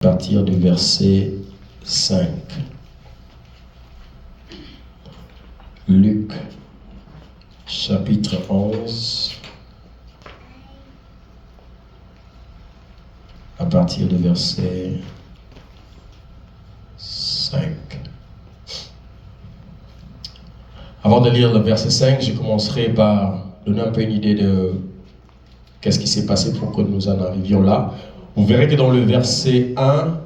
à partir du verset 5. Luc, chapitre 11, à partir du verset 5. Avant de lire le verset 5, je commencerai par donner un peu une idée de qu'est-ce qui s'est passé pour que nous en arrivions là. Vous verrez que dans le verset 1,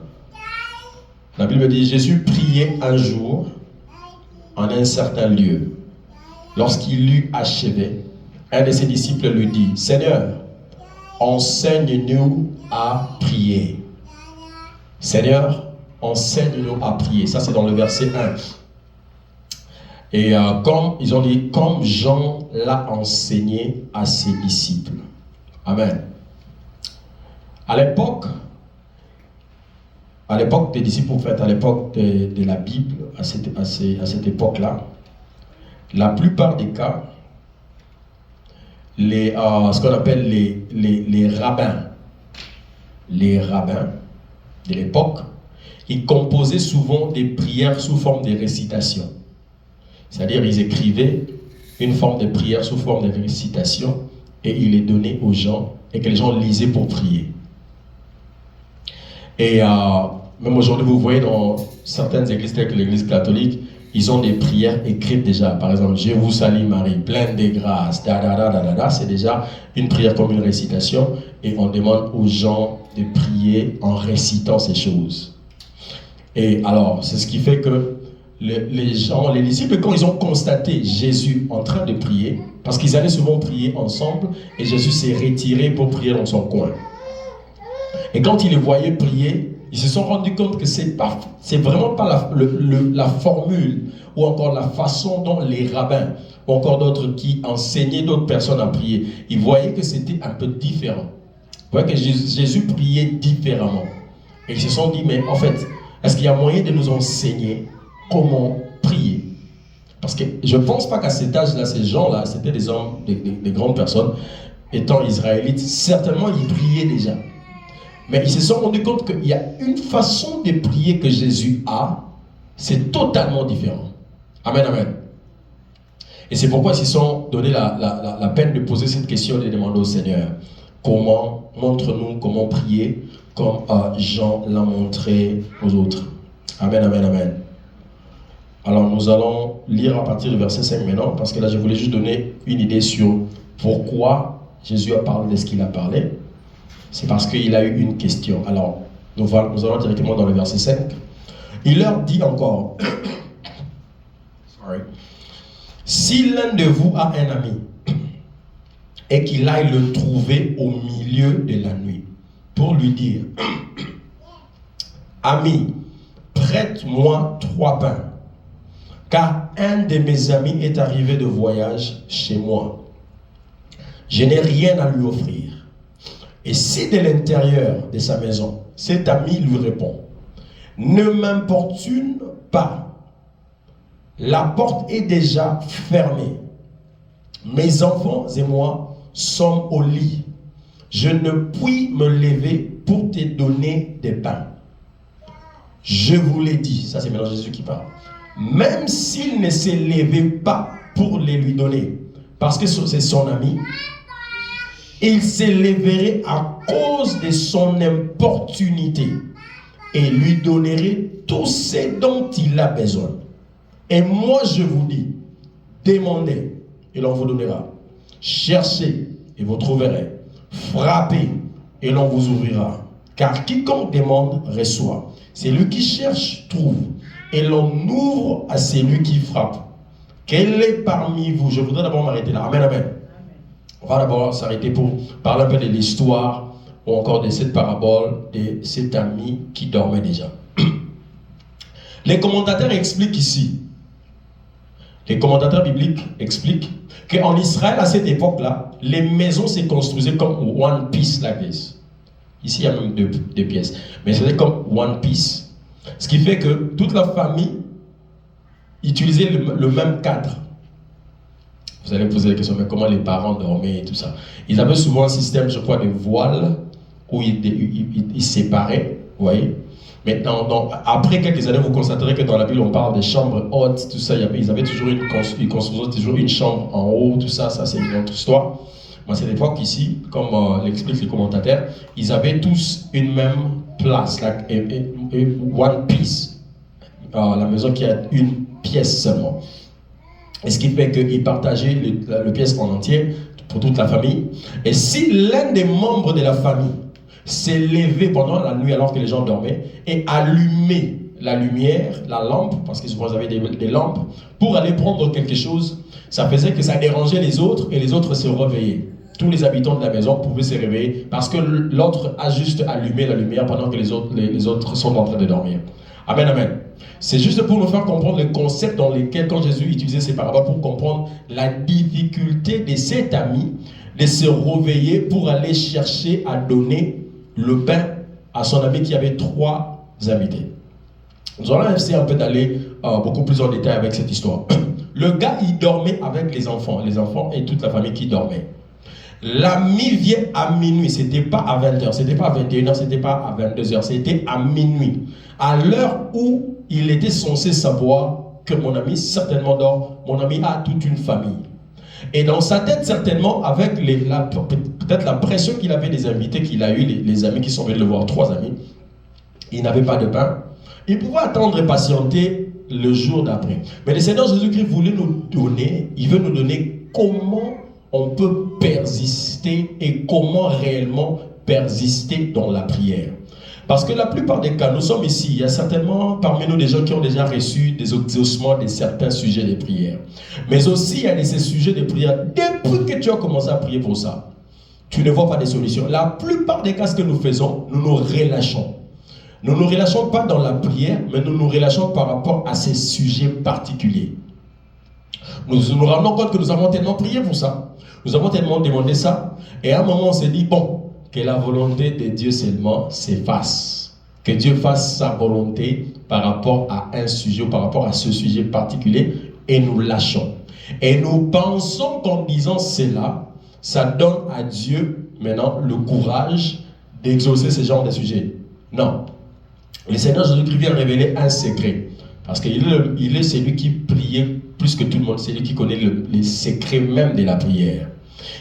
la Bible dit « Jésus priait un jour en un certain lieu. Lorsqu'il eut achevé, un de ses disciples lui dit « Seigneur, enseigne-nous à prier. » Seigneur, enseigne-nous à prier. Ça, c'est dans le verset 1. Et comme ils ont dit, comme Jean l'a enseigné à ses disciples. Amen. À l'époque des disciples, en fait, à l'époque de la Bible, à cette époque-là, la plupart des cas, ce qu'on appelle les rabbins de l'époque, ils composaient souvent des prières sous forme de récitation. C'est-à-dire, ils écrivaient une forme de prière sous forme de récitation et ils les donnaient aux gens et que les gens lisaient pour prier. Et même aujourd'hui, vous voyez dans certaines églises telles que l'église catholique, ils ont des prières écrites déjà. Par exemple, je vous salue Marie, pleine de grâce, c'est déjà une prière comme une récitation et on demande aux gens de prier en récitant ces choses. Et alors, c'est ce qui fait que les disciples, quand ils ont constaté Jésus en train de prier, parce qu'ils allaient souvent prier ensemble, et Jésus s'est retiré pour prier dans son coin. Et quand ils les voyaient prier, ils se sont rendus compte que c'est vraiment pas la formule ou encore la façon dont les rabbins ou encore d'autres qui enseignaient d'autres personnes à prier. Ils voyaient que c'était un peu différent. Ils voyaient que Jésus priait différemment. Et ils se sont dit, mais en fait, est-ce qu'il y a moyen de nous enseigner comment prier? Parce que je ne pense pas qu'à cet âge-là, ces gens-là, c'était des hommes, des grandes personnes, étant israélites, certainement ils priaient déjà. Mais ils se sont rendus compte qu'il y a une façon de prier que Jésus a, c'est totalement différent. Amen, amen. Et c'est pourquoi ils se sont donné la peine de poser cette question et de demander au Seigneur, montre-nous comment prier, comme Jean l'a montré aux autres. Amen, amen, amen. Alors nous allons lire à partir du verset 5 maintenant, parce que là je voulais juste donner une idée sur pourquoi Jésus a parlé de ce qu'il a parlé. C'est parce qu'il a eu une question. Alors, nous allons directement dans le verset 5. Il leur dit encore, si l'un de vous a un ami et qu'il aille le trouver au milieu de la nuit pour lui dire, ami, prête-moi 3 pains, car un de mes amis est arrivé de voyage chez moi. Je n'ai rien à lui offrir. Et si de l'intérieur de sa maison, cet ami lui répond, ne m'importune pas, la porte est déjà fermée, mes enfants et moi sommes au lit, je ne puis me lever pour te donner des pains. Je vous l'ai dit, ça c'est maintenant Jésus qui parle, même s'il ne s'est levé pas pour les lui donner, parce que c'est son ami, il s'élèverait à cause de son importunité et lui donnerait tout ce dont il a besoin. Et moi je vous dis, demandez et l'on vous donnera. Cherchez et vous trouverez. Frappez et l'on vous ouvrira. Car quiconque demande reçoit. Celui qui cherche trouve. Et l'on ouvre à celui qui frappe. Quel est parmi vous? Je voudrais d'abord m'arrêter là. Amen, amen. On va d'abord s'arrêter pour parler un peu de l'histoire ou encore de cette parabole de cet ami qui dormait déjà. Les commentateurs expliquent ici, les commentateurs bibliques expliquent qu'en Israël, à cette époque-là, les maisons se construisaient comme one piece like this. Ici, il y a même deux pièces, mais c'était comme one piece. Ce qui fait que toute la famille utilisait le même cadre. Vous allez poser la question, mais comment les parents dormaient et tout ça? Ils avaient souvent un système, je crois, de voile où ils séparaient, Vous voyez? Maintenant, après quelques années, vous constaterez que dans la Bible, on parle des chambres hautes, tout ça. Ils avaient toujours ils construisaient toujours une chambre en haut, tout ça. Ça, c'est une autre histoire. Mais à cette époque ici, comme l'expliquent les commentateurs, ils avaient tous une même place, like one piece. La maison qui a une pièce seulement. Et ce qui fait qu'ils partageaient le pièce en entier pour toute la famille. Et si l'un des membres de la famille s'est levé pendant la nuit alors que les gens dormaient et allumé la lumière, la lampe, parce que souvent ils avaient des lampes, pour aller prendre quelque chose, ça faisait que ça dérangeait les autres et les autres se réveillaient. Tous les habitants de la maison pouvaient se réveiller parce que l'autre a juste allumé la lumière pendant que les autres sont en train de dormir. Amen, amen. C'est juste pour nous faire comprendre le concept dans lequel, quand Jésus utilisait ces paraboles, pour comprendre la difficulté de cet ami de se réveiller pour aller chercher à donner le pain à son ami qui avait 3 invités. Nous allons essayer un peu d'aller beaucoup plus en détail avec cette histoire. Le gars, il dormait avec les enfants et toute la famille qui dormait. L'ami vient à minuit, c'était pas à 20h, c'était pas à 21h, c'était pas à 22h, c'était à minuit. À l'heure où il était censé savoir que mon ami certainement dort, mon ami a toute une famille. Et dans sa tête, certainement, avec peut-être la pression qu'il avait des invités qu'il a eu, les amis qui sont venus le voir, 3 amis, il n'avait pas de pain. Il pouvait attendre et patienter le jour d'après. Mais le Seigneur Jésus-Christ voulait nous donner, il veut nous donner comment on peut persister et comment réellement persister dans la prière. Parce que la plupart des cas, nous sommes ici, il y a certainement parmi nous des gens qui ont déjà reçu des exaucements de certains sujets de prière. Mais aussi, il y a de ces sujets de prière, depuis que tu as commencé à prier pour ça, tu ne vois pas de solution. La plupart des cas, ce que nous faisons, nous nous relâchons. Nous ne nous relâchons pas dans la prière, mais nous nous relâchons par rapport à ces sujets particuliers. Nous nous rendons compte que nous avons tellement prié pour ça. Nous avons tellement demandé ça. Et à un moment, on s'est dit, bon, que la volonté de Dieu seulement s'efface. Que Dieu fasse sa volonté par rapport à un sujet ou par rapport à ce sujet particulier et nous lâchons. Et nous pensons qu'en disant cela, ça donne à Dieu maintenant le courage d'exaucer ce genre de sujet. Non. Le Seigneur Jésus-Christ vient révéler un secret. Parce qu'il est celui qui priait plus que tout le monde. C'est lui qui connaît les secrets même de la prière.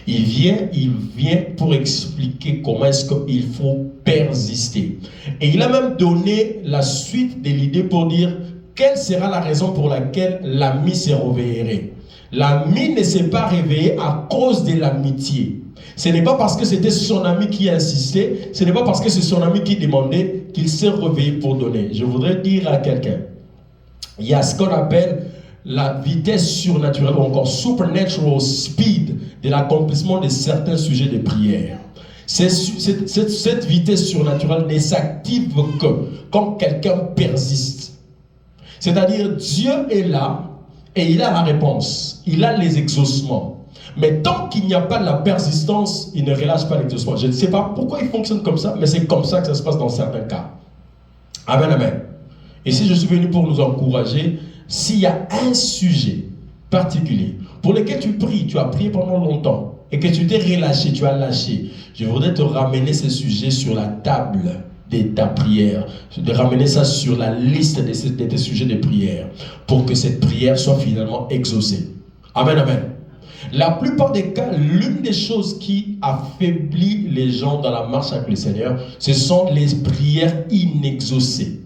Il vient pour expliquer comment est-ce qu'il faut persister. Et il a même donné la suite de l'idée pour dire quelle sera la raison pour laquelle l'ami se réveillerait. L'ami ne s'est pas réveillé à cause de l'amitié. Ce n'est pas parce que c'était son ami qui insistait, ce n'est pas parce que c'est son ami qui demandait qu'il s'est réveillé pour donner. Je voudrais dire à quelqu'un, il y a ce qu'on appelle la vitesse surnaturelle ou encore supernatural speed de l'accomplissement de certains sujets de prière. Cette vitesse surnaturelle ne s'active que quand quelqu'un persiste. C'est-à-dire Dieu est là et il a la réponse, il a les exaucements. Mais tant qu'il n'y a pas la persistance, il ne relâche pas l'exaucement. Je ne sais pas pourquoi il fonctionne comme ça, mais c'est comme ça que ça se passe dans certains cas. Amen, amen. Et si je suis venu pour nous encourager, s'il y a un sujet particulier pour lequel tu pries, tu as prié pendant longtemps et que tu t'es relâché, tu as lâché, je voudrais te ramener ce sujet sur la table de ta prière, de ramener ça sur la liste de tes sujets de prière pour que cette prière soit finalement exaucée. Amen, amen. La plupart des cas, l'une des choses qui affaiblit les gens dans la marche avec le Seigneur, ce sont les prières inexaucées.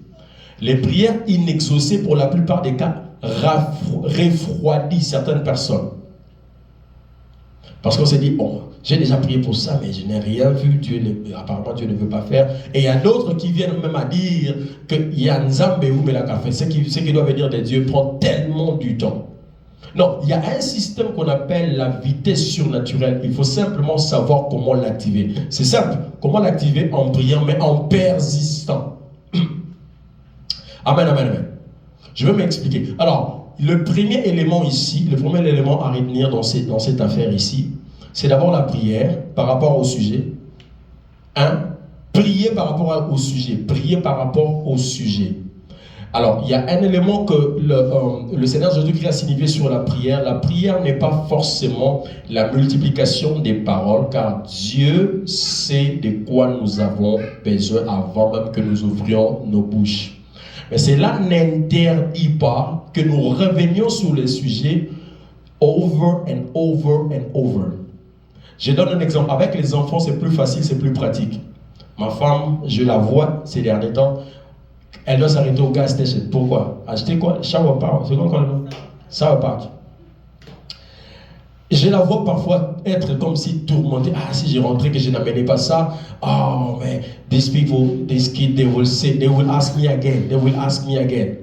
Les prières inexaucées, pour la plupart des cas, refroidissent certaines personnes. Parce qu'on s'est dit, bon, j'ai déjà prié pour ça, mais je n'ai rien vu, apparemment Dieu ne veut pas faire. Et il y a d'autres qui viennent même à dire qu'il y a Nzambe ou Melakafe. Ce qui doit venir de Dieu prend tellement du temps. Non, il y a un système qu'on appelle la vitesse surnaturelle. Il faut simplement savoir comment l'activer. C'est simple. Comment l'activer? En priant, mais en persistant. Amen, amen, amen. Je vais m'expliquer. Alors, le premier élément ici, le premier élément à retenir dans cette affaire ici, c'est d'abord la prière par rapport au sujet. Prier par rapport au sujet. Prier par rapport au sujet. Alors, il y a un élément que le Seigneur Jésus-Christ a signifié sur la prière. La prière n'est pas forcément la multiplication des paroles, car Dieu sait de quoi nous avons besoin avant même que nous ouvrions nos bouches. Mais cela n'interdit pas que nous revenions sur les sujets over and over and over. Je donne un exemple. Avec les enfants, c'est plus facile, c'est plus pratique. Ma femme, je la vois ces derniers temps, elle doit s'arrêter au gas station. Pourquoi? Acheter quoi? Shower Park. C'est quoi encore le nom? Shower Park. Je la vois parfois être comme si tourmentée. Ah, si j'ai rentré que je n'amenais pas ça. Oh, mais these people, these kids, they will ask me again. They will ask me again.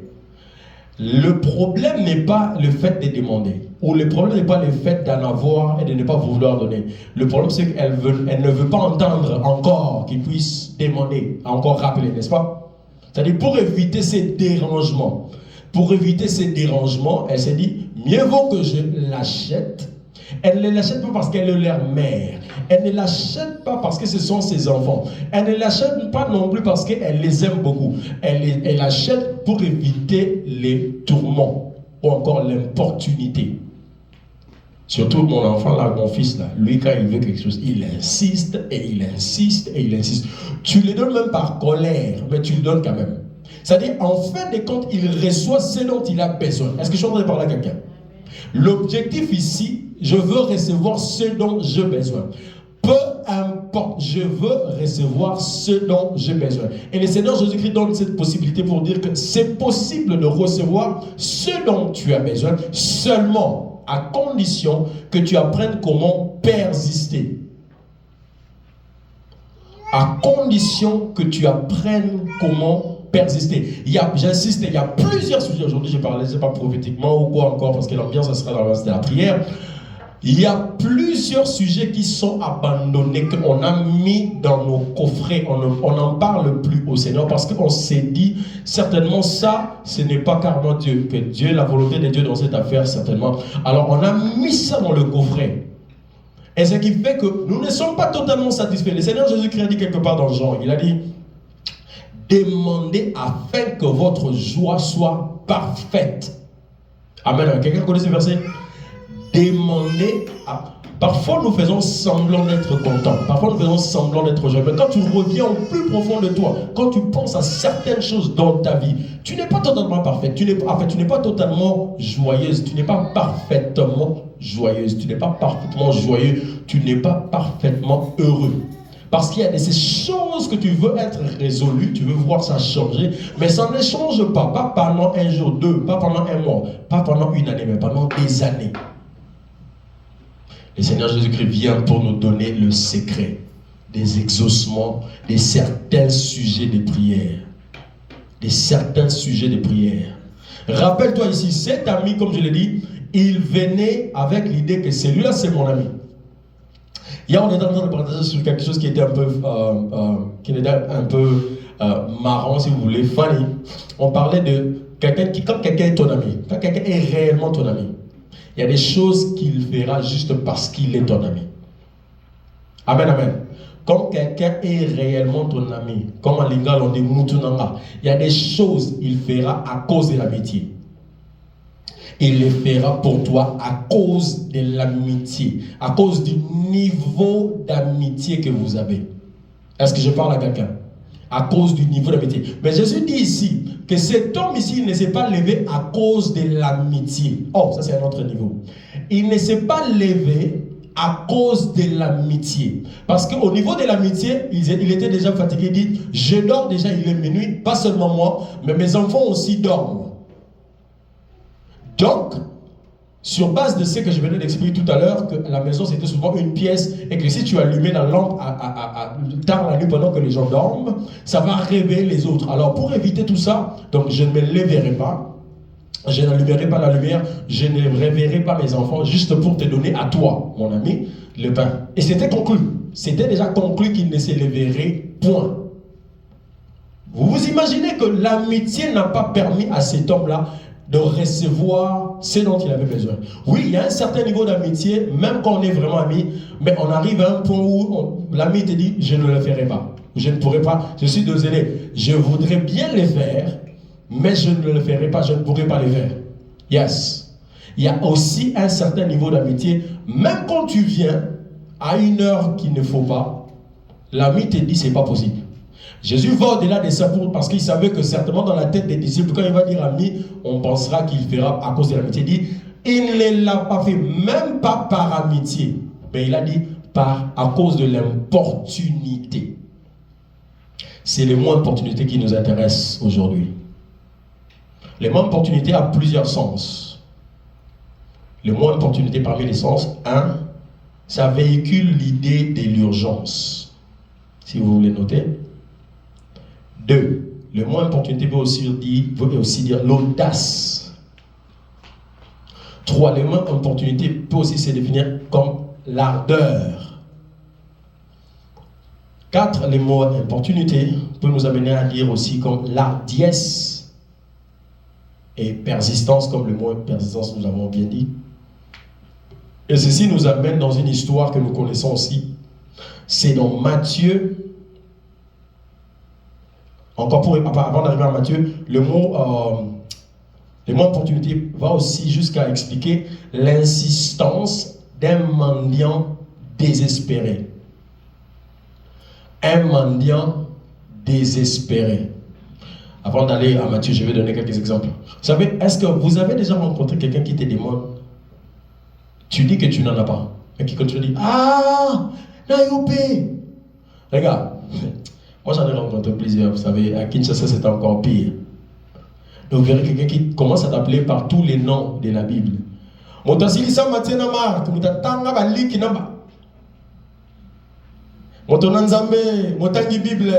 Le problème n'est pas le fait de demander. Ou le problème n'est pas le fait d'en avoir et de ne pas vouloir donner. Le problème, c'est qu'elle ne veut pas entendre encore qu'ils puissent demander, encore rappeler, n'est-ce pas? C'est-à-dire, pour éviter ces dérangements, elle s'est dit, mieux vaut que je l'achète. Elle ne l'achète pas parce qu'elle est leur mère. Elle ne l'achète pas parce que ce sont ses enfants. Elle ne l'achète pas non plus parce qu'elle les aime beaucoup. Elle l'achète pour éviter les tourments ou encore l'importunité. Surtout mon enfant là, mon fils là, lui quand il veut quelque chose, il insiste et il insiste et il insiste. Tu le donnes même par colère, mais tu le donnes quand même. C'est-à-dire, en fin de compte, il reçoit ce dont il a besoin. Est-ce que je suis en train de parler à quelqu'un? L'objectif ici, je veux recevoir ce dont j'ai besoin. Peu importe, je veux recevoir ce dont j'ai besoin. Et le Seigneur Jésus-Christ donne cette possibilité pour dire que c'est possible de recevoir ce dont tu as besoin, seulement à condition que tu apprennes comment persister. À condition que tu apprennes comment persister. J'insiste, il y a plusieurs sujets. Aujourd'hui, je ne parlais pas prophétiquement ou quoi encore, parce que l'ambiance, ça sera dans la prière. Il y a plusieurs sujets qui sont abandonnés, qu'on a mis dans nos coffrets. On n'en parle plus au Seigneur parce qu'on s'est dit, certainement ça, ce n'est pas carrément Dieu. Que Dieu, la volonté de Dieu dans cette affaire, certainement. Alors on a mis ça dans le coffret. Et ce qui fait que nous ne sommes pas totalement satisfaits. Le Seigneur Jésus-Christ a dit quelque part dans Jean, il a dit, demandez afin que votre joie soit parfaite. Amen. Quelqu'un connaît ce verset? Demandez à... Parfois nous faisons semblant d'être contents, parfois nous faisons semblant d'être joyeux, mais quand tu reviens au plus profond de toi, quand tu penses à certaines choses dans ta vie, tu n'es pas totalement parfaite, tu n'es pas totalement joyeuse, tu n'es pas parfaitement joyeuse, tu n'es pas parfaitement joyeux, tu n'es pas parfaitement heureux. Parce qu'il y a de ces choses que tu veux être résolu, tu veux voir ça changer, mais ça ne change pas pendant un jour, deux, pas pendant un mois, pas pendant une année, mais pendant des années. Le Seigneur Jésus-Christ vient pour nous donner le secret des exaucements, de certains sujets de prière. De certains sujets de prière. Rappelle-toi ici, cet ami, comme je l'ai dit, il venait avec l'idée que celui-là, c'est mon ami. Hier, on était en train de partager sur quelque chose qui était un peu, marrant, si vous voulez, funny. On parlait de quelqu'un qui, quand quelqu'un est ton ami, quand quelqu'un est réellement ton ami, il y a des choses qu'il fera juste parce qu'il est ton ami. Amen, amen. Quand quelqu'un est réellement ton ami, comme en lingala on dit Mutunanga, il y a des choses qu'il fera à cause de l'amitié. Il les fera pour toi à cause de l'amitié, à cause du niveau d'amitié que vous avez. Est-ce que je parle à quelqu'un? À cause du niveau d'amitié. Mais Jésus dit ici que cet homme ici ne s'est pas levé à cause de l'amitié. Oh, ça c'est un autre niveau. Il ne s'est pas levé à cause de l'amitié. Parce qu'au niveau de l'amitié, il était déjà fatigué. Il dit, je dors déjà, il est minuit, pas seulement moi, mais mes enfants aussi dorment. Donc, sur base de ce que je venais d'expliquer tout à l'heure, que la maison c'était souvent une pièce et que si tu allumais la lampe tard la nuit pendant que les gens dorment, ça va réveiller les autres. Alors pour éviter tout ça, donc je ne me lèverai pas, je n'allumerai pas la lumière, je ne réveillerai pas mes enfants juste pour te donner à toi, mon ami, le pain. Et c'était conclu. C'était déjà conclu qu'il ne se lèverait point. Vous vous imaginez que l'amitié n'a pas permis à cet homme-là de recevoir ce dont il avait besoin. Oui, il y a un certain niveau d'amitié, même quand on est vraiment amis, mais on arrive à un point où l'ami te dit, je ne le ferai pas, je ne pourrai pas, je suis désolé, je voudrais bien le faire, mais je ne le ferai pas, je ne pourrai pas le faire. Yes. Il y a aussi un certain niveau d'amitié, même quand tu viens à une heure qu'il ne faut pas, l'ami te dit c'est pas possible. Jésus va au-delà de ça parce qu'il savait que certainement dans la tête des disciples, quand il va dire ami, on pensera qu'il fera à cause de l'amitié. Il dit, il ne l'a pas fait, même pas par amitié, mais il a dit à cause de l'importunité. C'est le mot opportunité qui nous intéresse aujourd'hui. Le mot opportunité a plusieurs sens. Le mot opportunité parmi les sens, un, ça véhicule l'idée de l'urgence. Si vous voulez noter. 2. Le mot opportunité veut aussi dire l'audace. 3. Le mot opportunité peut aussi se définir comme l'ardeur. 4. Le mot opportunité peut nous amener à dire aussi comme l'ardiesse et persistance, comme le mot persistance nous avons bien dit. Et ceci nous amène dans une histoire que nous connaissons aussi. C'est dans Matthieu. Encore avant d'arriver à Matthieu, le mot opportunité va aussi jusqu'à expliquer l'insistance d'un mendiant désespéré. Un mendiant désespéré. Avant d'aller à Matthieu, je vais donner quelques exemples. Vous savez, est-ce que vous avez déjà rencontré quelqu'un qui te demande, tu dis que tu n'en as pas, et qui continue à dire, ah, Nayoupé. Regarde. Moi, j'en ai rencontré plusieurs, vous savez, à Kinshasa, c'est encore pire. Donc, vous verrez quelqu'un qui commence à t'appeler par tous les noms de la Bible. Motasilisa Matena Mark, Motatanga Baliki Namba. Motonanzambe, Motangi Bible.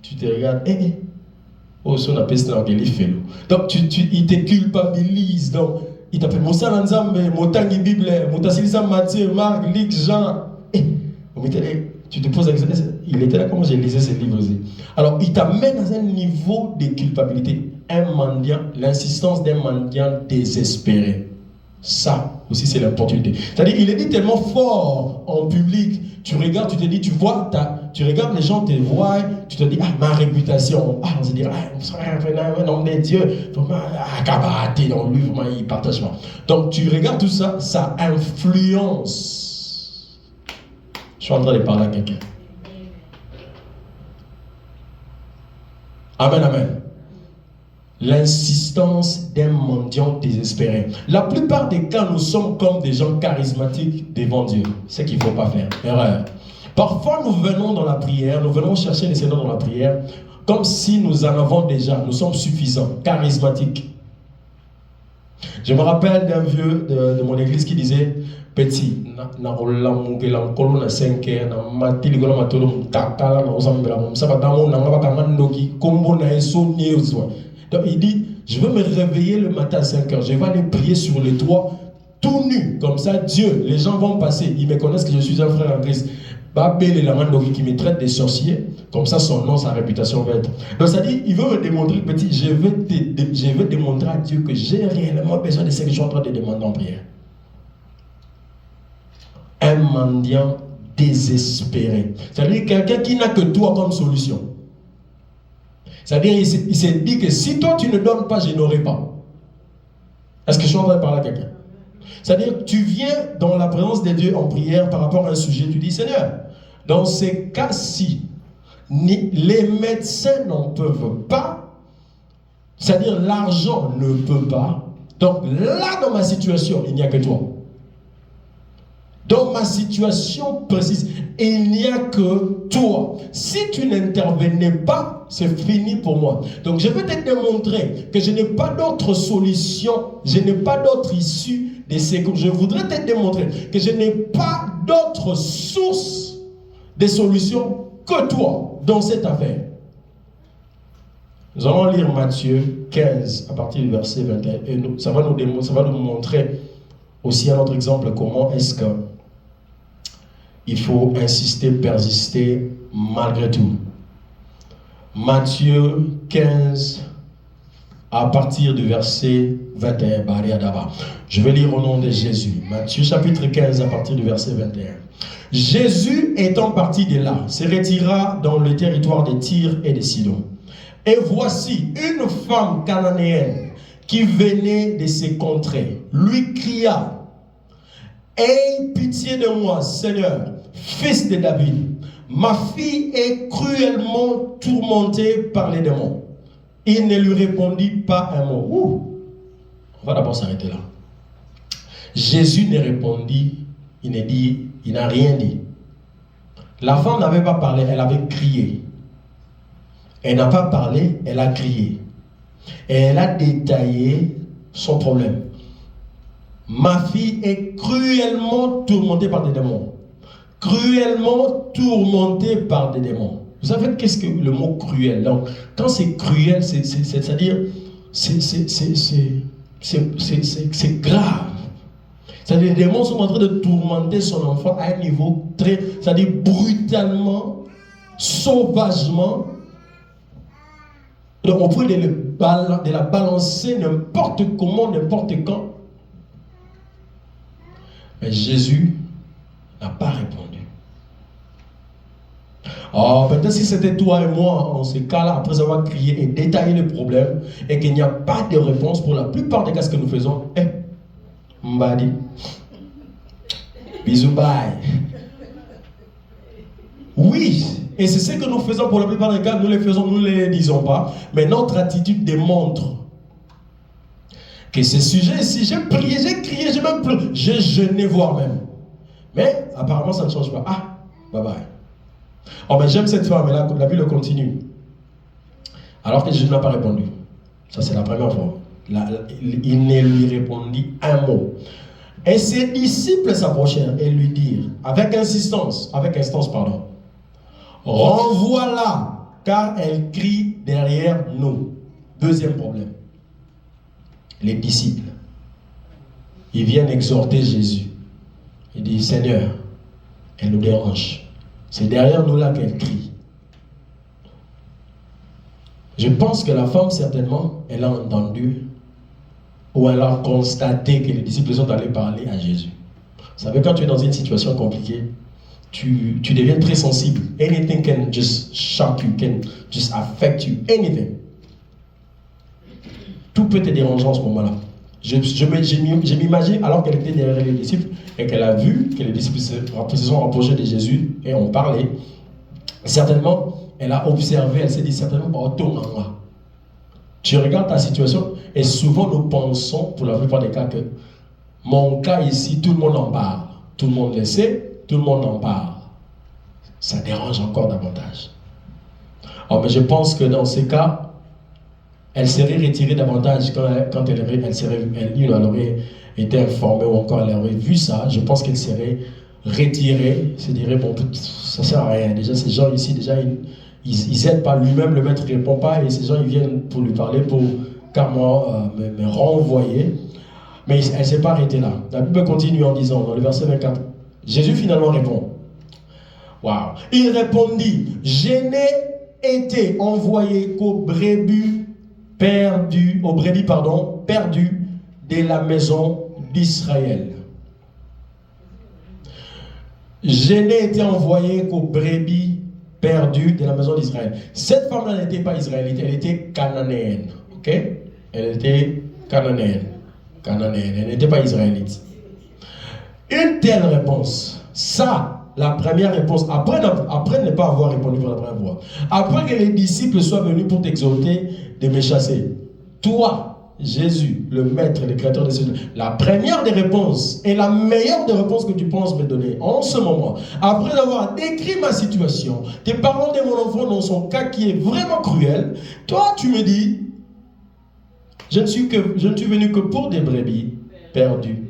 Tu te regardes, oh, son appel, c'est un fellow. Donc, il te culpabilise. Donc, il t'appelle Moussa Nanzambe, Motangi Bible, Motasilisa Mathieu, Marc, Luc, Jean. Tu te poses la question, il était là comment j'ai lisé ces livres aussi. Alors, il t'amène dans un niveau de culpabilité. Un mendiant, l'insistance d'un mendiant désespéré. Ça aussi, c'est l'opportunité. C'est-à-dire, il est dit tellement fort en public. Tu regardes, tu te dis, tu vois, tu regardes, les gens te voient, tu te dis, ah, ma réputation. Ah, on se dit, un homme de Dieu, vraiment, cabaret dans lui, vraiment, il partage pas. Donc, tu regardes tout ça, ça influence. Je suis en train de parler à quelqu'un. Amen, amen. L'insistance d'un mendiant désespéré. La plupart des cas, nous sommes comme des gens charismatiques devant Dieu. C'est ce qu'il ne faut pas faire. Erreur. Parfois, nous venons dans la prière, nous venons chercher le Seigneur dans la prière, comme si nous en avons déjà. Nous sommes suffisants, charismatiques. Je me rappelle d'un vieux de mon église qui disait, petit, na olamuke nkolo na 5 heures na matili gola matolo mtakala na osambela msabadamo na ngabaka ndoki kombo na eso niezwa. Donc il dit, je veux me réveiller le matin à 5 heures, je vais aller prier sur le toit tout nu, comme ça Dieu, les gens vont passer, ils me connaissent que je suis un frère en Christ. Babel et la Mandoki qui me traite de sorcier, comme ça son nom, sa réputation va être. Donc ça dit, il veut me démontrer, petit, je veux démontrer à Dieu que j'ai réellement besoin de ce que je suis en train de demander en prière. Un mendiant désespéré. C'est-à-dire quelqu'un qui n'a que toi comme solution. C'est-à-dire il s'est dit que si toi tu ne donnes pas, je n'aurai pas. Est-ce que je suis en train de parler à quelqu'un? C'est-à-dire que tu viens dans la présence de Dieu en prière par rapport à un sujet, tu dis Seigneur, dans ces cas-ci, les médecins n'en peuvent pas, c'est-à-dire l'argent ne peut pas. Donc là dans ma situation, il n'y a que toi. Dans ma situation précise, il n'y a que toi. Si tu n'intervenais pas, c'est fini pour moi. Donc je vais te démontrer que je n'ai pas d'autre solution, je n'ai pas d'autre issue de secours. Je voudrais te démontrer que je n'ai pas d'autre source de solution que toi dans cette affaire. Nous allons lire Matthieu 15 à partir du verset 21. Et ça va nous montrer aussi un autre exemple comment est-ce que il faut insister, persister malgré tout. Matthieu 15 à partir du verset 21. Je vais lire au nom de Jésus. Matthieu chapitre 15 à partir du verset 21. Jésus étant parti de là, se retira dans le territoire de Tyr et de Sidon. Et voici une femme cananéenne qui venait de ces contrées, lui cria, « Aie pitié de moi, Seigneur, fils de David. Ma fille est cruellement tourmentée par les démons. » Il ne lui répondit pas un mot. On va d'abord s'arrêter là. Jésus ne répondit, il n'a rien dit. La femme n'avait pas parlé, elle avait crié. Elle n'a pas parlé, elle a crié. Et elle a détaillé son problème. Ma fille est cruellement tourmentée par des démons. Cruellement tourmentée par des démons. Vous savez qu'est-ce que le mot cruel? Donc, quand c'est cruel, c'est-à-dire c'est grave. C'est-à-dire les démons sont en train de tourmenter son enfant à un niveau très, c'est-à-dire brutalement, sauvagement. Donc on peut de la balancer n'importe comment, n'importe quand. Mais Jésus n'a pas répondu. Oh, peut-être si c'était toi et moi, en ce cas-là, après avoir crié et détaillé le problème, et qu'il n'y a pas de réponse pour la plupart des cas que nous faisons, Mbadi, bisous, bye. Oui, et c'est ce que nous faisons pour la plupart des cas, nous les faisons, nous ne les disons pas, mais notre attitude démontre que ce sujet, si j'ai prié, j'ai crié, j'ai même pleuré, j'ai jeûné, voire même. Mais apparemment, ça ne change pas. Ah, bye bye. Oh, mais j'aime cette femme, mais la Bible continue. Alors que Jésus n'a pas répondu. Ça, c'est la première fois. Il ne lui répondit un mot. Et ses disciples s'approchèrent et lui dirent, avec instance, pardon, renvoie-la, car elle crie derrière nous. Deuxième problème. Les disciples, ils viennent exhorter Jésus. Ils disent, Seigneur, elle nous dérange. C'est derrière nous là qu'elle crie. Je pense que la femme, certainement, elle a entendu ou elle a constaté que les disciples sont allés parler à Jésus. Vous savez, quand tu es dans une situation compliquée, tu deviens très sensible. Anything can just shock you, can just affect you, anything. Tout peut te déranger en ce moment-là. Je m'imagine, alors qu'elle était derrière les disciples et qu'elle a vu que les disciples se sont rapprochés de Jésus et ont parlé, certainement, elle a observé, elle s'est dit certainement, tu regardes ta situation et souvent nous pensons, pour la plupart des cas, que mon cas ici, tout le monde en parle. Tout le monde le sait, tout le monde en parle. Ça dérange encore davantage. Oh, mais je pense que dans ces cas, elle serait retirée davantage quand elle aurait été informée ou encore elle aurait vu ça. Je pense qu'elle serait retirée. Se dirait, bon, ça ne sert à rien. Déjà, ces gens ici, déjà, ils n'aident pas lui-même, le maître ne répond pas et ces gens, ils viennent pour lui parler, pour carrément me renvoyer. Mais elle ne s'est pas arrêtée là. La Bible continue en disant, dans le verset 24, Jésus finalement répond. Waouh! Il répondit, je n'ai été envoyé qu'aux brebis perdues de la maison d'Israël. Je n'ai été envoyé qu'aux brebis perdues de la maison d'Israël. Cette femme-là n'était pas israélite, elle était cananéenne. Ok? Elle était cananéenne. Elle n'était pas israélite. Une telle réponse, ça, la première réponse, après ne pas avoir répondu pour la première fois, après que les disciples soient venus pour t'exhorter de me chasser, toi, Jésus, le maître, le créateur de ces choses, la première des réponses et la meilleure des réponses que tu penses me donner en ce moment, après avoir décrit ma situation, te parlant de mon enfant dans son cas qui est vraiment cruel, toi, tu me dis, je ne suis venu que pour des brebis perdues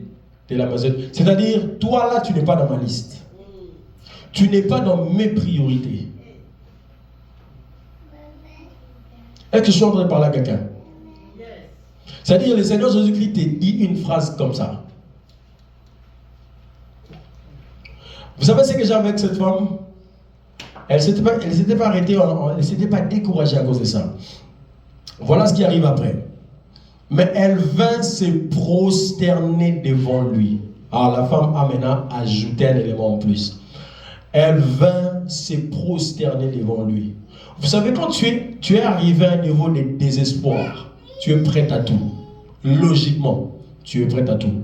de la maison. C'est-à-dire, toi là, tu n'es pas dans ma liste. Tu n'es pas dans mes priorités. Est-ce que je suis en train de parler à quelqu'un? C'est-à-dire, le Seigneur Jésus-Christ te dit une phrase comme ça. Vous savez ce que j'ai avec cette femme? Elle ne s'était pas arrêtée, elle ne s'était pas découragée à cause de ça. Voilà ce qui arrive après. Mais elle vint se prosterner devant lui. Alors la femme a maintenant ajouté un élément en plus. Elle vint se prosterner devant lui. Vous savez, quand tu tu es arrivé à un niveau de désespoir. Tu es prêt à tout. Logiquement, tu es prêt à tout.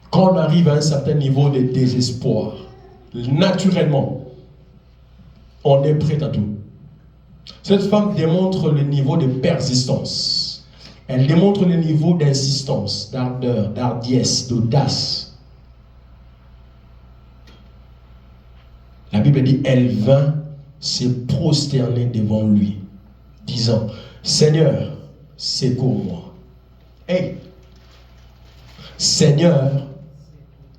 Quand on arrive à un certain niveau de désespoir, naturellement, on est prêt à tout. Cette femme démontre le niveau de persistance. Elle démontre le niveau d'insistance, d'ardeur, d'hardiesse, d'audace. La Bible dit, elle vint se prosterner devant lui, disant, Seigneur, secours-moi. Hey! Seigneur,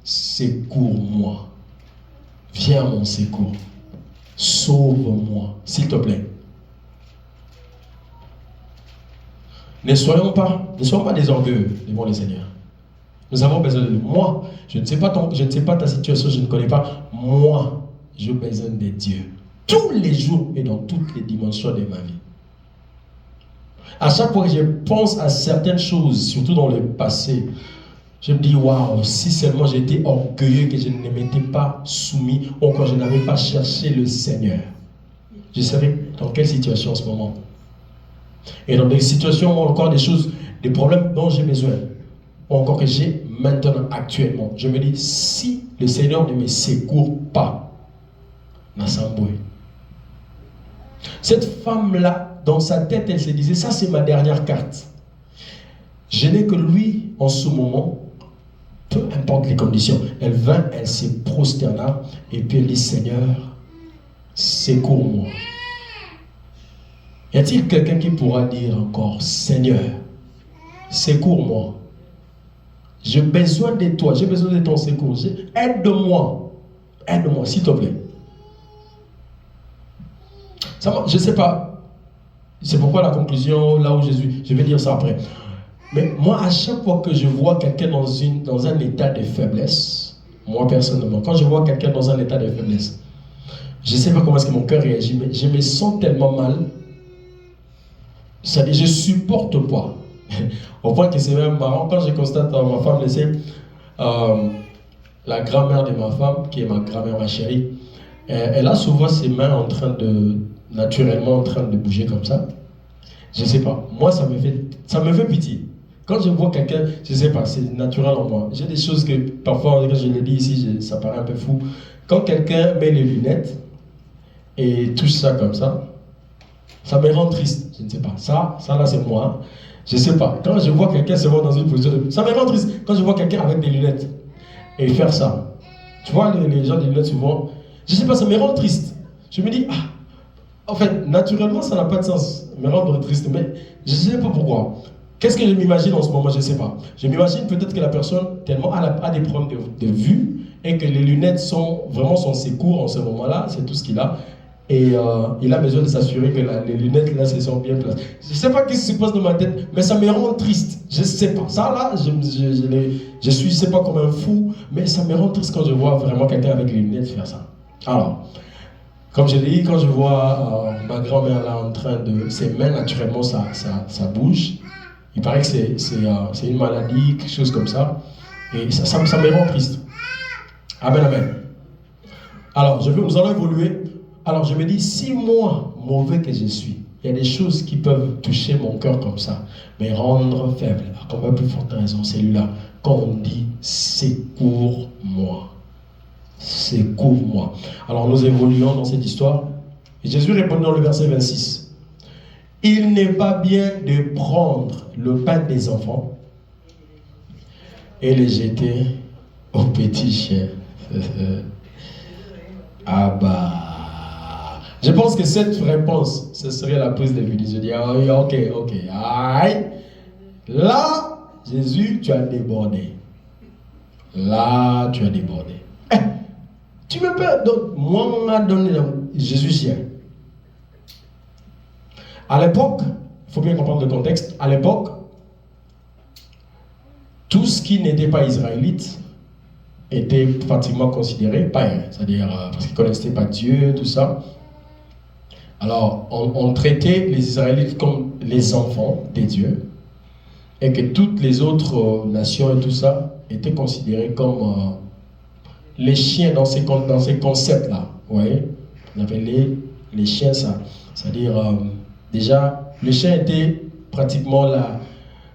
secours-moi. Viens à mon secours. Sauve-moi, s'il te plaît. Ne soyons pas des orgueilleux devant le Seigneur. Nous avons besoin de lui. Moi, je ne sais pas ta situation, je ne connais pas. Moi, j'ai besoin de Dieu. Tous les jours et dans toutes les dimensions de ma vie. À chaque fois que je pense à certaines choses, surtout dans le passé, je me dis, waouh, si seulement j'étais orgueilleux, que je ne m'étais pas soumis, ou encore je n'avais pas cherché le Seigneur. Je savais dans quelle situation en ce moment. Et dans des situations où encore des choses, des problèmes dont j'ai besoin, ou encore que j'ai maintenant, actuellement, je me dis, si le Seigneur ne me secourt pas, Nassamboué. Cette femme-là, dans sa tête, elle se disait, ça c'est ma dernière carte. Je n'ai que lui en ce moment, peu importe les conditions. Elle vint, elle se prosterna, et puis elle dit, Seigneur, secours-moi. Y a-t-il quelqu'un qui pourra dire encore, Seigneur, secours-moi. J'ai besoin de toi, j'ai besoin de ton secours. Aide-moi, aide-moi, s'il te plaît. Je ne sais pas, c'est pourquoi la conclusion, là où Jésus, je vais dire ça après. Mais moi, à chaque fois que je vois quelqu'un dans un état de faiblesse, moi personnellement, quand je vois quelqu'un dans un état de faiblesse, je ne sais pas comment est-ce que mon cœur réagit, mais je me sens tellement mal. C'est-à-dire, je ne supporte pas. Au point que c'est même marrant, quand je constate ma femme laissée, la grand-mère de ma femme, qui est ma grand-mère, ma chérie, elle a souvent ses mains naturellement en train de bouger comme ça. Je ne sais pas. Moi, ça me fait pitié. Quand je vois quelqu'un, je ne sais pas, c'est naturel en moi. J'ai des choses que parfois, quand je le dis ici, ça paraît un peu fou. Quand quelqu'un met les lunettes et touche ça comme ça me rend triste. Je ne sais pas. Ça là, c'est moi. Je ne sais pas. Quand je vois quelqu'un se voir dans une position ça me rend triste. Quand je vois quelqu'un avec des lunettes et faire ça. Tu vois, les gens des lunettes souvent, je ne sais pas, ça me rend triste. Je me dis, en fait, naturellement, ça n'a pas de sens, me rendre triste, mais je ne sais pas pourquoi. Qu'est-ce que je m'imagine en ce moment? Je ne sais pas. Je m'imagine peut-être que la personne, tellement a des problèmes de vue, et que les lunettes sont vraiment son secours en ce moment-là, c'est tout ce qu'il a. Et il a besoin de s'assurer que les lunettes là se sont bien placées. Je ne sais pas ce qui se passe dans ma tête, mais ça me rend triste. Je ne sais pas. Ça là, je suis, je sais pas, comme un fou, mais ça me rend triste quand je vois vraiment quelqu'un avec les lunettes faire ça. Alors, comme je l'ai dit, quand je vois ma grand-mère là en train de... Ses mains, naturellement, ça bouge. Il paraît que c'est une maladie, quelque chose comme ça. Et ça me rend triste. Amen, amen. Alors, nous allons évoluer. Alors, je me dis, si moi, mauvais que je suis, il y a des choses qui peuvent toucher mon cœur comme ça, me rendre faible. À combien plus forte raison, celui-là, quand on dit, secours-moi. Secours-moi. Alors, nous évoluons dans cette histoire. Et Jésus répond dans le verset 26. Il n'est pas bien de prendre le pain des enfants et le jeter aux petits chiens. Ah bah. Je pense que cette réponse, ce serait la prise de vue. Je dis, ok. Aïe. Là, Jésus, tu as débordé. Là, tu as débordé. Tu me peux. Donc, moi, on m'a donné Jésus chien. À l'époque, il faut bien comprendre le contexte, à l'époque, tout ce qui n'était pas israélite était pratiquement considéré païen, c'est-à-dire parce qu'ils ne connaissaient pas Dieu, tout ça. Alors, on traitait les Israélites comme les enfants des dieux, et que toutes les autres nations et tout ça étaient considérées comme les chiens dans ces concepts-là. Vous voyez, on appelait les chiens ça, c'est-à-dire Déjà, le chien était pratiquement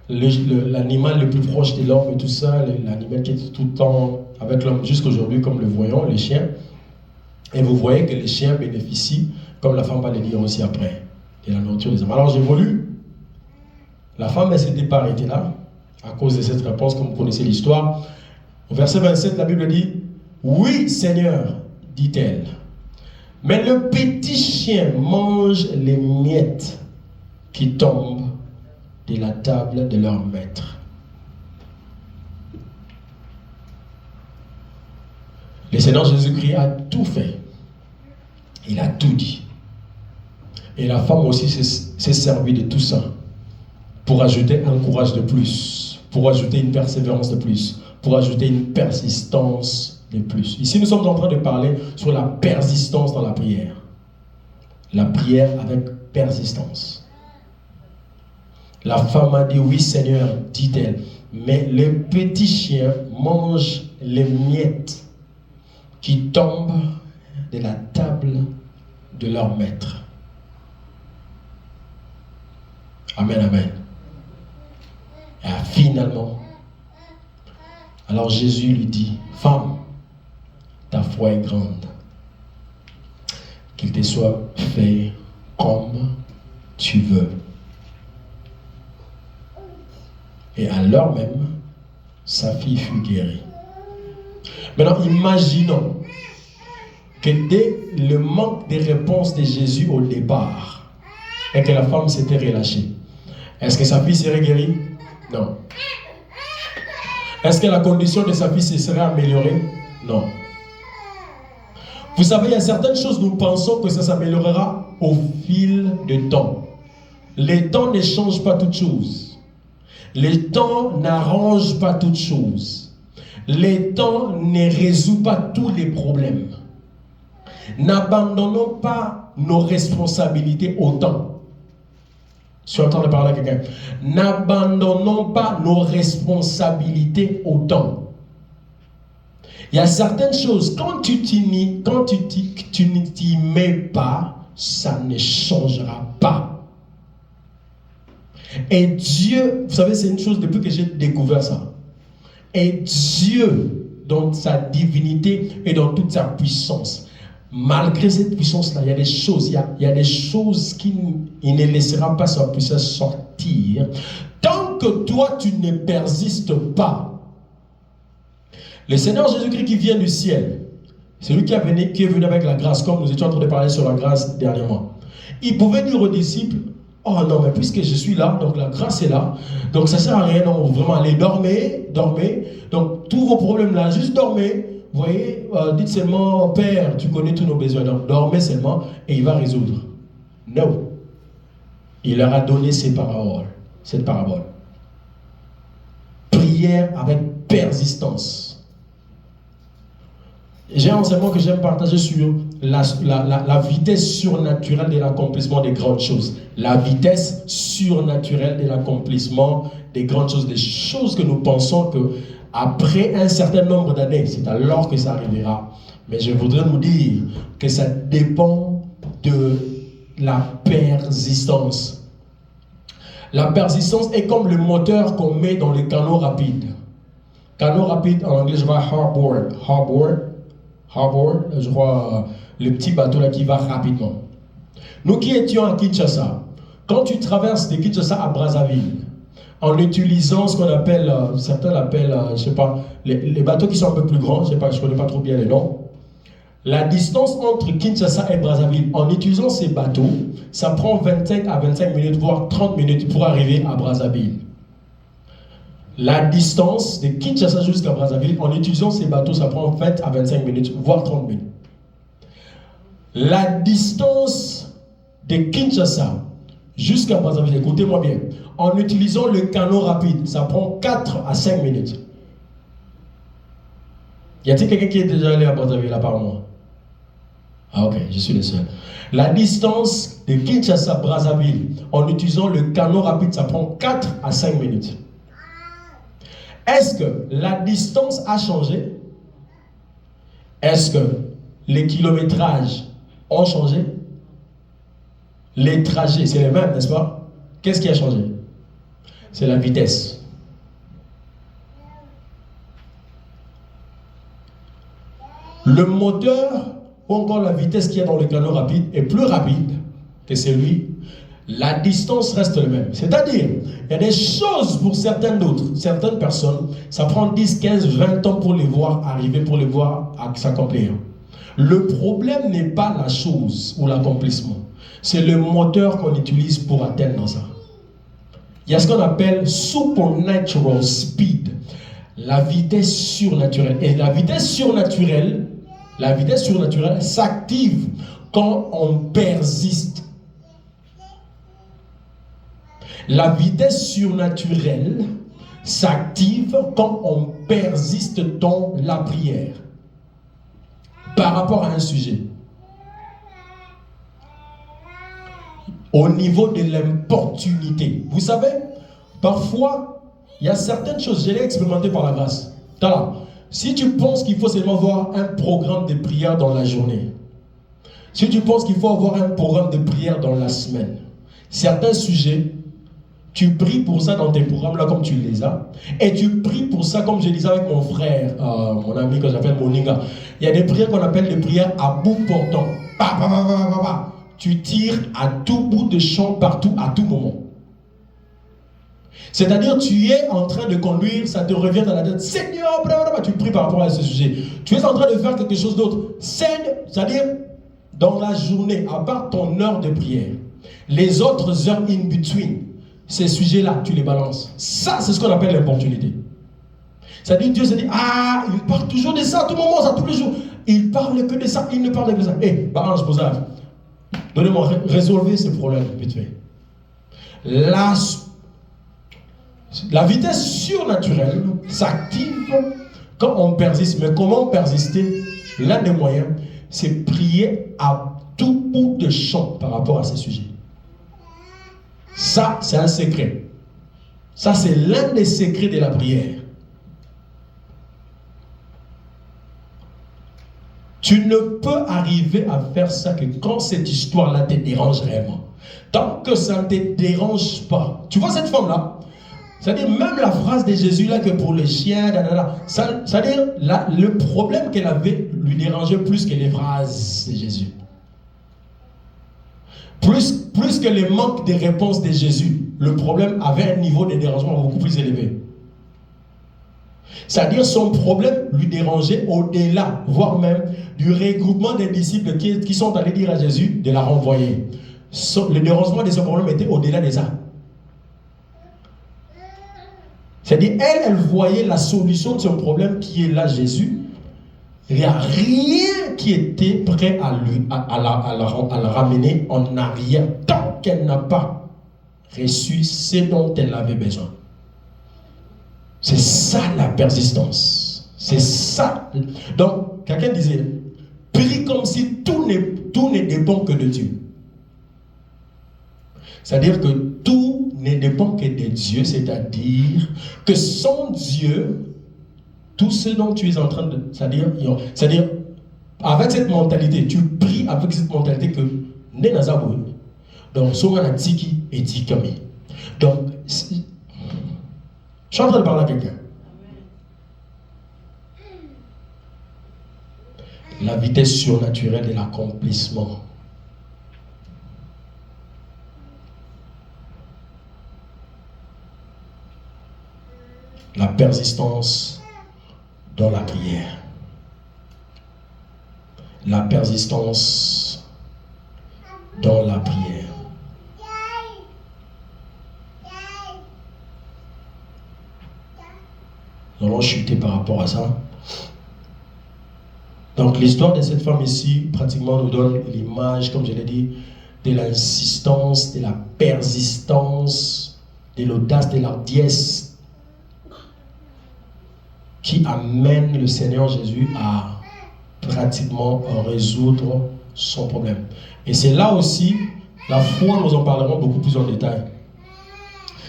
l'animal le plus proche de l'homme et tout ça, l'animal qui est tout le temps avec l'homme jusqu'aujourd'hui, comme le voyons, les chiens. Et vous voyez que les chiens bénéficient, comme la femme va le dire aussi après, de la nourriture des hommes. Alors j'évolue. La femme, elle s'était pas arrêtée là, à cause de cette réponse, comme vous connaissez l'histoire. Au verset 27, la Bible dit, « Oui, Seigneur, dit-elle, mais le petit chien mange les miettes qui tombent de la table de leur maître. » Le Seigneur Jésus-Christ a tout fait. Il a tout dit. Et la femme aussi s'est servie de tout ça pour ajouter un courage de plus, pour ajouter une persévérance de plus, pour ajouter une persistance de plus. Ici, nous sommes en train de parler sur la persistance dans la prière. La prière avec persistance. La femme a dit, « Oui, Seigneur, dit-elle, mais les petits chiens mangent les miettes qui tombent de la table de leur maître. » Amen, amen. Et finalement, alors Jésus lui dit, « Femme, ta foi est grande. Qu'il te soit fait comme tu veux. » Et à l'heure même, sa fille fut guérie. Maintenant, imaginons que dès le manque de réponse de Jésus au départ, et que la femme s'était relâchée, est-ce que sa fille serait guérie? Non. Est-ce que la condition de sa fille se serait améliorée? Non. Vous savez, il y a certaines choses, nous pensons que ça s'améliorera au fil du temps. Le temps ne change pas toutes choses. Le temps n'arrange pas toutes choses. Le temps ne résout pas tous les problèmes. N'abandonnons pas nos responsabilités au temps. Je suis en train de parler à quelqu'un. N'abandonnons pas nos responsabilités au temps. Il y a certaines choses, quand tu ne t'y mets pas, ça ne changera pas. Et Dieu, vous savez, c'est une chose depuis que j'ai découvert ça. Et Dieu, dans sa divinité et dans toute sa puissance, malgré cette puissance-là, il y a des choses, il y a des choses qu'il ne laissera pas sa puissance sortir. Tant que toi, tu ne persistes pas. Le Seigneur Jésus-Christ qui vient du ciel, c'est lui qui est venu avec la grâce, comme nous étions en train de parler sur la grâce dernièrement. Il pouvait dire aux disciples, « Oh non, mais puisque je suis là, donc la grâce est là, donc ça ne sert à rien, non, vraiment, allez, dormez, donc tous vos problèmes là, juste dormez. Vous voyez, dites seulement, Père, tu connais tous nos besoins, donc dormez seulement et il va résoudre. » Non. Il leur a donné cette parabole. Prière avec persistance. J'ai un enseignement que j'aime partager sur la vitesse surnaturelle de l'accomplissement des grandes choses. La vitesse surnaturelle de l'accomplissement des grandes choses. Des choses que nous pensons que après un certain nombre d'années, c'est alors que ça arrivera. Mais je voudrais vous dire que ça dépend de la persistance. La persistance est comme le moteur qu'on met dans les canaux rapides. Canaux rapides, en anglais, je vois harbor, je crois, le petit bateau là qui va rapidement. Nous qui étions à Kinshasa, quand tu traverses de Kinshasa à Brazzaville, en utilisant ce qu'on appelle, certains l'appellent, je sais pas, les bateaux qui sont un peu plus grands, je ne connais pas trop bien les noms. La distance entre Kinshasa et Brazzaville, en utilisant ces bateaux, ça prend 25 à 25 minutes, voire 30 minutes pour arriver à Brazzaville. La distance de Kinshasa jusqu'à Brazzaville, en utilisant ces bateaux, ça prend 20 à 25 minutes, voire 30 minutes. La distance de Kinshasa jusqu'à Brazzaville, écoutez-moi bien, en utilisant le canot rapide, ça prend 4 à 5 minutes. Y a-t-il quelqu'un qui est déjà allé à Brazzaville à part moi? Ah ok, je suis le seul. La distance de Kinshasa à Brazzaville, en utilisant le canot rapide, ça prend 4 à 5 minutes. Est-ce que la distance a changé? Est-ce que les kilométrages ont changé? Les trajets, c'est les mêmes, n'est-ce pas? Qu'est-ce qui a changé? C'est la vitesse. Le moteur ou encore la vitesse qu'il y a dans le canot rapide est plus rapide que celui. La distance reste la même. C'est-à-dire, il y a des choses pour certaines d'autres, certaines personnes, ça prend 10, 15, 20 ans pour les voir arriver, pour les voir s'accomplir. Le problème n'est pas la chose ou l'accomplissement. C'est le moteur qu'on utilise pour atteindre ça. Il y a ce qu'on appelle supernatural speed, la vitesse surnaturelle. Et la vitesse surnaturelle s'active quand on persiste. La vitesse surnaturelle s'active quand on persiste dans la prière par rapport à un sujet. Au niveau de l'importunité. Vous savez, parfois, il y a certaines choses, je l'ai expérimenté par la grâce. Si tu penses qu'il faut seulement avoir un programme de prière dans la journée, si tu penses qu'il faut avoir un programme de prière dans la semaine, certains sujets, tu pries pour ça dans tes programmes là comme tu les as, et tu pries pour ça comme je disais avec mon frère, mon ami que j'appelle Moninga. Il y a des prières qu'on appelle des prières à bout portant. Tu tires à tout bout de champ, partout, à tout moment. C'est-à-dire, tu es en train de conduire, ça te revient dans la tête. Seigneur, tu pries par rapport à ce sujet. Tu es en train de faire quelque chose d'autre. C'est-à-dire, dans la journée, à part ton heure de prière, les autres heures in between, ces sujets-là, tu les balances. Ça, c'est ce qu'on appelle l'opportunité. C'est-à-dire, Dieu se dit, il parle toujours de ça à tout moment, ça tous les jours. Il parle que de ça, il ne parle que de ça. Barange Bozard, donnez-moi, résolvez ce problème, vite fait. La vitesse surnaturelle s'active quand on persiste. Mais comment persister? L'un des moyens, c'est prier à tout bout de champ par rapport à ces sujets. Ça, c'est un secret. Ça, c'est l'un des secrets de la prière. Tu ne peux arriver à faire ça que quand cette histoire-là te dérange réellement. Tant que ça ne te dérange pas. Tu vois cette femme-là? C'est-à-dire même la phrase de Jésus là que pour les chiens, c'est-à-dire le problème qu'elle avait lui dérangeait plus que les phrases de Jésus. Plus que les manques de réponses de Jésus, le problème avait un niveau de dérangement beaucoup plus élevé. C'est-à-dire son problème lui dérangeait au-delà, voire même du regroupement des disciples qui sont allés dire à Jésus de la renvoyer. Le dérangement de son problème était au-delà de ça. C'est-à-dire, elle voyait la solution de son problème qui est là, Jésus. Il n'y a rien qui était prêt à la ramener en arrière tant qu'elle n'a pas reçu ce dont elle avait besoin. C'est ça la persistance. C'est ça. Donc, quelqu'un disait, prie comme si tout ne dépend que de Dieu. C'est-à-dire que tout ne dépend que de Dieu, c'est-à-dire que sans Dieu, tout ce dont tu es en train de... C'est-à-dire avec cette mentalité, tu pries avec cette mentalité que Nenazabou, donc Songana Tiki et Tikami. Donc, je suis en train de parler à quelqu'un. La vitesse surnaturelle de l'accomplissement. La persistance dans la prière. La persistance dans la prière. Nous allons chuter par rapport à ça. Donc l'histoire de cette femme ici, pratiquement nous donne l'image, comme je l'ai dit, de l'insistance, de la persistance, de l'audace, de l'ardiesse, qui amène le Seigneur Jésus à pratiquement résoudre son problème. Et c'est là aussi, la foi, nous en parlerons beaucoup plus en détail.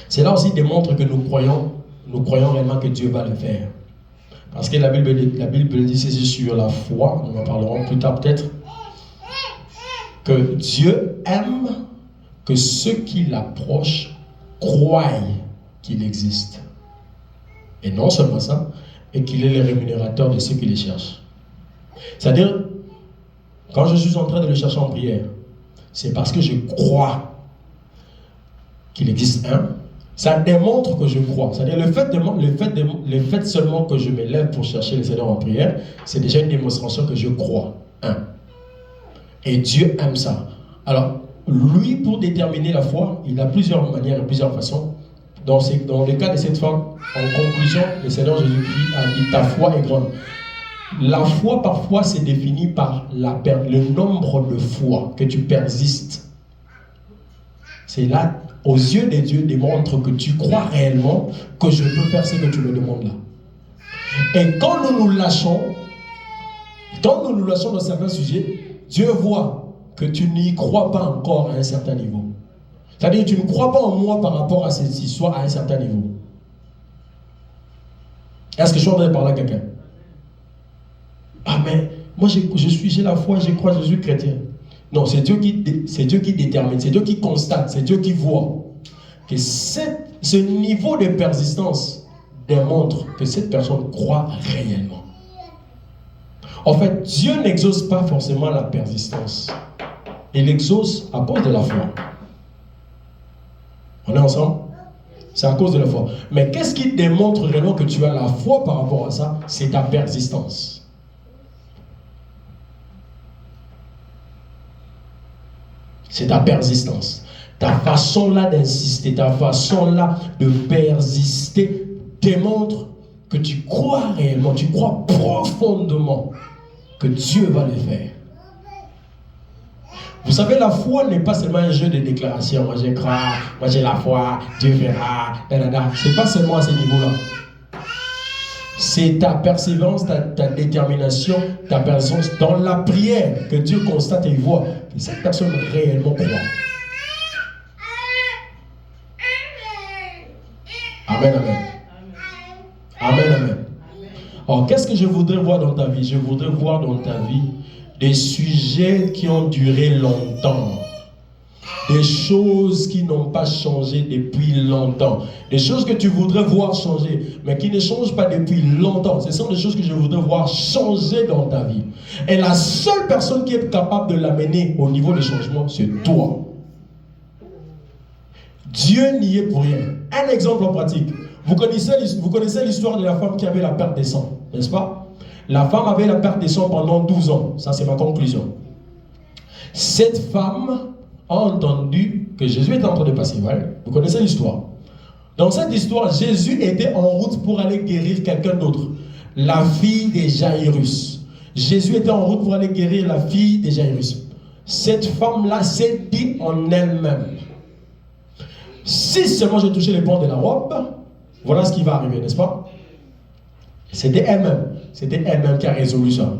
C'est là aussi démontre que nous croyons réellement que Dieu va le faire. Parce que la Bible dit, c'est sur la foi, nous en parlerons plus tard peut-être, que Dieu aime que ceux qui l'approchent croient qu'il existe. Et non seulement ça, et qu'il est le rémunérateur de ceux qui les cherchent. C'est-à-dire, quand je suis en train de le chercher en prière, c'est parce que je crois qu'il existe un. Ça démontre que je crois. C'est-à-dire, le fait seulement que je me lève pour chercher le Seigneur en prière, c'est déjà une démonstration que je crois. Un. Et Dieu aime ça. Alors, lui, pour déterminer la foi, il a plusieurs manières et plusieurs façons. Dans le cas de cette femme, en conclusion, le Seigneur Jésus-Christ a dit, ta foi est grande. La foi, parfois, c'est défini par le nombre de fois que tu persistes. C'est là, aux yeux de Dieu, démontre que tu crois réellement que je peux faire ce que tu me demandes là. Et quand nous nous lâchons dans certains sujets, Dieu voit que tu n'y crois pas encore à un certain niveau. C'est-à-dire que tu ne crois pas en moi par rapport à cette histoire à un certain niveau. Est-ce que je suis en train de parler à quelqu'un? Ah mais, moi j'ai la foi, je crois, je suis chrétien. Non, c'est Dieu qui détermine, c'est Dieu qui constate, c'est Dieu qui voit que ce niveau de persistance démontre que cette personne croit réellement. En fait, Dieu n'exauce pas forcément la persistance. Il exauce à cause de la foi. On est ensemble? C'est à cause de la foi. Mais qu'est-ce qui démontre réellement que tu as la foi par rapport à ça? C'est ta persistance. C'est ta persistance. Ta façon là d'insister, ta façon là de persister démontre que tu crois réellement, tu crois profondément que Dieu va le faire. Vous savez, la foi n'est pas seulement un jeu de déclaration. Moi je crois, moi j'ai la foi, Dieu verra, c'est pas seulement à ce niveau-là. C'est ta persévérance, ta détermination, ta persistance dans la prière que Dieu constate et voit que cette personne réellement croit. Amen, amen. Amen, amen. Alors, qu'est-ce que je voudrais voir dans ta vie? Je voudrais voir dans ta vie des sujets qui ont duré longtemps. Des choses qui n'ont pas changé depuis longtemps. Des choses que tu voudrais voir changer, mais qui ne changent pas depuis longtemps. Ce sont des choses que je voudrais voir changer dans ta vie. Et la seule personne qui est capable de l'amener au niveau du changement, c'est toi. Dieu n'y est pour rien. Un exemple en pratique. Vous connaissez l'histoire de la femme qui avait la perte des sangs, n'est-ce pas? La femme avait la perte des sangs pendant 12 ans. Ça, c'est ma conclusion. Cette femme a entendu que Jésus était en train de passer. Vous connaissez l'histoire. Dans cette histoire, Jésus était en route pour aller guérir quelqu'un d'autre. La fille de Jairus. Jésus était en route pour aller guérir la fille de Jairus. Cette femme-là s'est dit en elle-même, si seulement je touchais les bords de la robe, voilà ce qui va arriver, n'est-ce pas? C'était elle-même qui a résolu ça.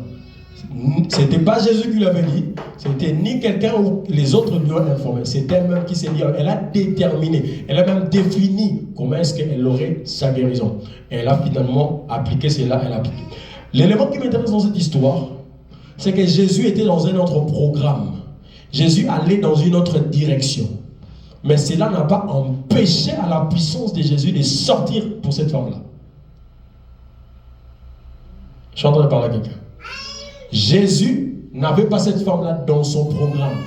C'était pas Jésus qui l'avait dit, c'était ni quelqu'un ou les autres lui ont informé. C'est elle-même qui s'est dit, elle a déterminé, elle a même défini comment est-ce qu'elle aurait sa guérison. Et elle a finalement appliqué cela, elle a appliqué. L'élément qui m'intéresse dans cette histoire, c'est que Jésus était dans un autre programme. Jésus allait dans une autre direction. Mais cela n'a pas empêché à la puissance de Jésus de sortir pour cette femme-là. Je suis en train de parler à quelqu'un. Jésus n'avait pas cette femme-là dans son programme.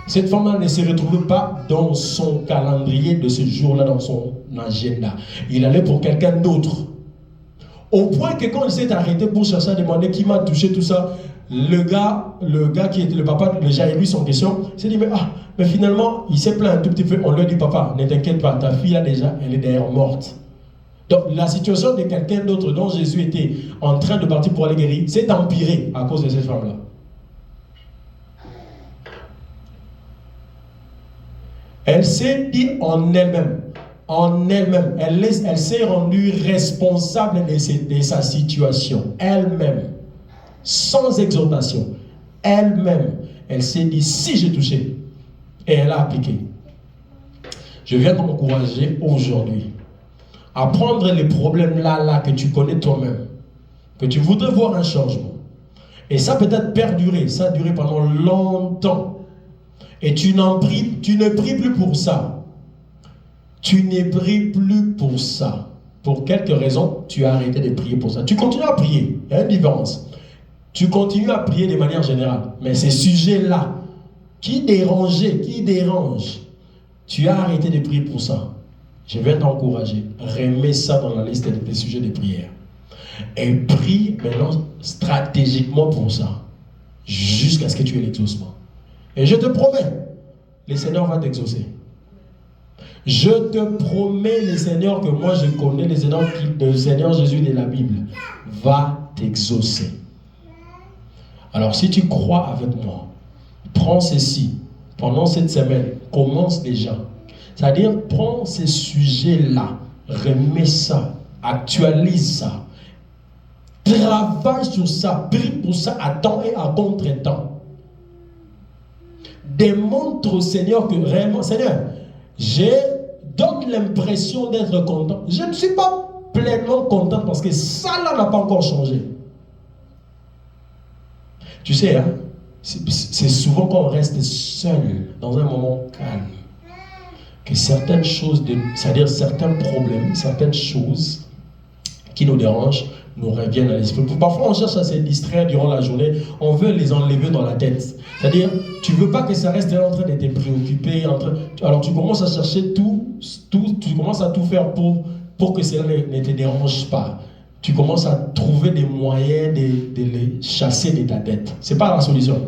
Cette femme-là ne se retrouvait pas dans son calendrier de ce jour-là, dans son agenda. Il allait pour quelqu'un d'autre. Au point que quand il s'est arrêté pour chercher à demander qui m'a touché, tout ça, le gars qui était le papa de Jairus en question, s'est dit, mais finalement, il s'est plaint un tout petit peu. On lui a dit, papa, ne t'inquiète pas, ta fille là déjà, elle est d'ailleurs morte. Donc la situation de quelqu'un d'autre dont Jésus était en train de partir pour aller guérir, s'est empirée à cause de cette femme-là. Elle s'est dit en elle-même, elle s'est rendue responsable de sa situation, elle-même, sans exhortation, elle-même, elle s'est dit, si j'ai touché, et elle a appliqué. Je viens t'encourager aujourd'hui à prendre les problèmes là que tu connais toi-même, que tu voudrais voir un changement. Et ça peut-être perdurer, ça a duré pendant longtemps. Et tu ne pries plus pour ça. Tu ne pries plus pour ça. Pour quelques raisons, tu as arrêté de prier pour ça. Tu continues à prier. Il y a une différence. Tu continues à prier de manière générale. Mais ces sujets-là, qui dérangent, tu as arrêté de prier pour ça. Je vais t'encourager. Remets ça dans la liste des sujets de prière. Et prie maintenant stratégiquement pour ça. Jusqu'à ce que tu aies l'exaucement. Et je te promets, le Seigneur va t'exaucer. Je te promets, le Seigneur que moi je connais, le Seigneur Jésus de la Bible, va t'exaucer. Alors si tu crois avec moi, prends ceci, pendant cette semaine, commence déjà. C'est-à-dire, prends ces sujets-là, remets ça, actualise ça, travaille sur ça, prie pour ça à temps et à contre-temps. Démontre au Seigneur que réellement, Seigneur, donne l'impression d'être content. Je ne suis pas pleinement content parce que ça là n'a pas encore changé. Tu sais, hein, c'est souvent quand on reste seul, dans un moment calme, que certaines choses, c'est-à-dire certains problèmes, certaines choses qui nous dérangent, nous reviennent à l'esprit. Parfois, on cherche à se distraire durant la journée, on veut les enlever dans la tête. C'est-à-dire, tu ne veux pas que ça reste en train de te préoccuper. Alors, tu commences à chercher tu commences à tout faire pour que cela ne te dérange pas. Tu commences à trouver des moyens de les chasser de ta tête. Ce n'est pas la solution.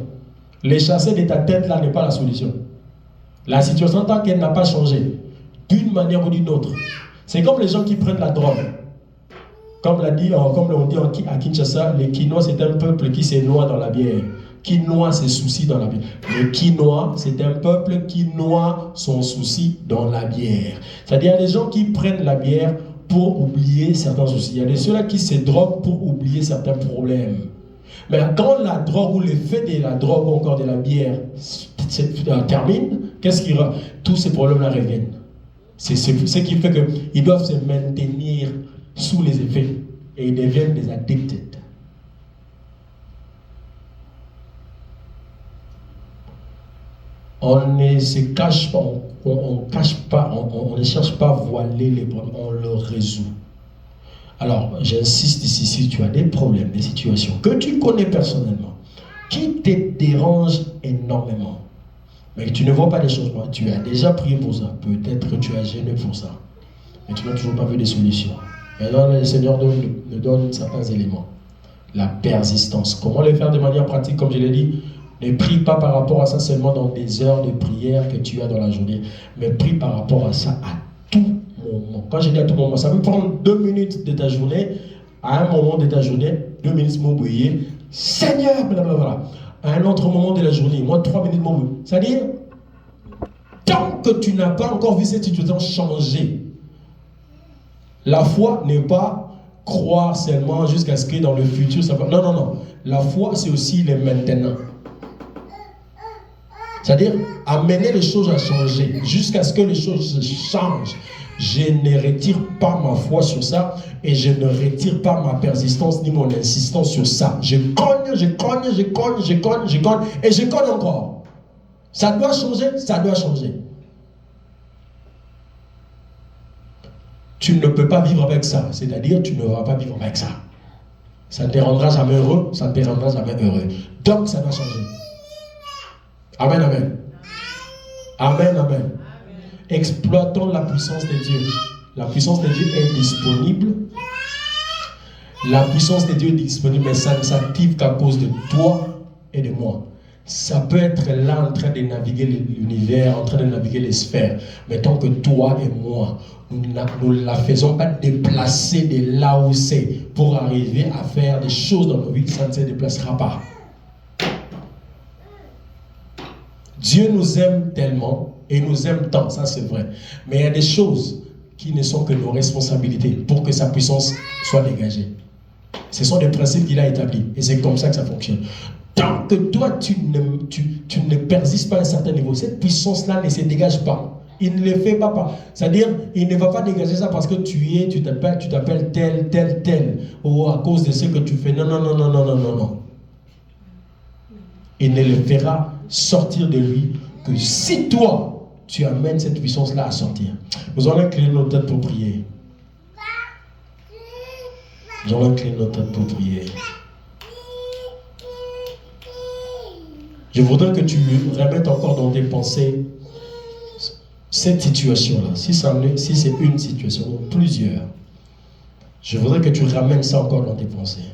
Les chasser de ta tête, là, n'est pas la solution. La situation, tant qu'elle n'a pas changé, d'une manière ou d'une autre. C'est comme les gens qui prennent la drogue. Comme on dit à Kinshasa, les Kinois, c'est un peuple qui se noie dans la bière. Qui noie ses soucis dans la bière. Les Kinois, c'est un peuple qui noie son souci dans la bière. C'est-à-dire, il y a des gens qui prennent la bière pour oublier certains soucis. Il y a ceux-là qui se droguent pour oublier certains problèmes. Mais quand la drogue ou l'effet de la drogue ou encore de la bière termine, qu'est-ce qui va? Tous ces problèmes-là reviennent. C'est ce qui fait qu'ils doivent se maintenir sous les effets et ils deviennent des addicted. On ne se cache pas, on ne cherche pas à voiler les problèmes, on le résout. Alors, j'insiste ici, si tu as des problèmes, des situations que tu connais personnellement, qui te dérangent énormément, mais que tu ne vois pas des changements, tu as déjà prié pour ça, peut-être que tu as gêné pour ça, mais tu n'as toujours pas vu des solutions. Maintenant, le Seigneur nous donne certains éléments. La persistance. Comment le faire de manière pratique, comme je l'ai dit? Ne prie pas par rapport à ça seulement dans des heures de prière que tu as dans la journée, mais prie par rapport à ça à tout moment. Quand je dis à tout moment, ça peut prendre 2 minutes de ta journée, à un moment de ta journée, 2 minutes m'oublier, Seigneur, blablabla. À un autre moment de la journée, moi 3 minutes m'oublier. C'est-à-dire, tant que tu n'as pas encore vu cette situation changer, la foi n'est pas croire seulement jusqu'à ce que dans le futur ça va. Non, non, non. La foi, c'est aussi le maintenant. C'est-à-dire, amener les choses à changer jusqu'à ce que les choses changent. Je ne retire pas ma foi sur ça et je ne retire pas ma persistance ni mon insistance sur ça. Je cogne et je cogne encore. Ça doit changer, ça doit changer. Tu ne peux pas vivre avec ça. C'est-à-dire, tu ne vas pas vivre avec ça. Ça ne te rendra jamais heureux, ça ne te rendra jamais heureux. Donc, ça doit changer. Amen, amen. Amen, amen. Exploitons la puissance de Dieu. La puissance de Dieu est disponible. La puissance de Dieu est disponible, mais ça ne s'active qu'à cause de toi et de moi. Ça peut être là en train de naviguer l'univers, en train de naviguer les sphères. Mais tant que toi et moi, nous ne la faisons pas déplacer de là où c'est pour arriver à faire des choses dans nos vies, ça ne se déplacera pas. Dieu nous aime tellement et nous aime tant, ça c'est vrai. Mais il y a des choses qui ne sont que nos responsabilités pour que sa puissance soit dégagée. Ce sont des principes qu'il a établis et c'est comme ça que ça fonctionne. Tant que toi tu ne persistes pas à un certain niveau, cette puissance-là ne se dégage pas. Il ne le fait pas. C'est-à-dire, il ne va pas dégager ça parce que tu t'appelles tel, ou à cause de ce que tu fais. Non. Il ne le fera sortir de lui que si toi, tu amènes cette puissance-là à sortir. Nous allons incliner nos têtes pour prier. Nous allons incliner nos têtes pour prier. Je voudrais que tu remettes encore dans tes pensées cette situation-là. Si c'est une situation ou plusieurs, je voudrais que tu ramènes ça encore dans tes pensées.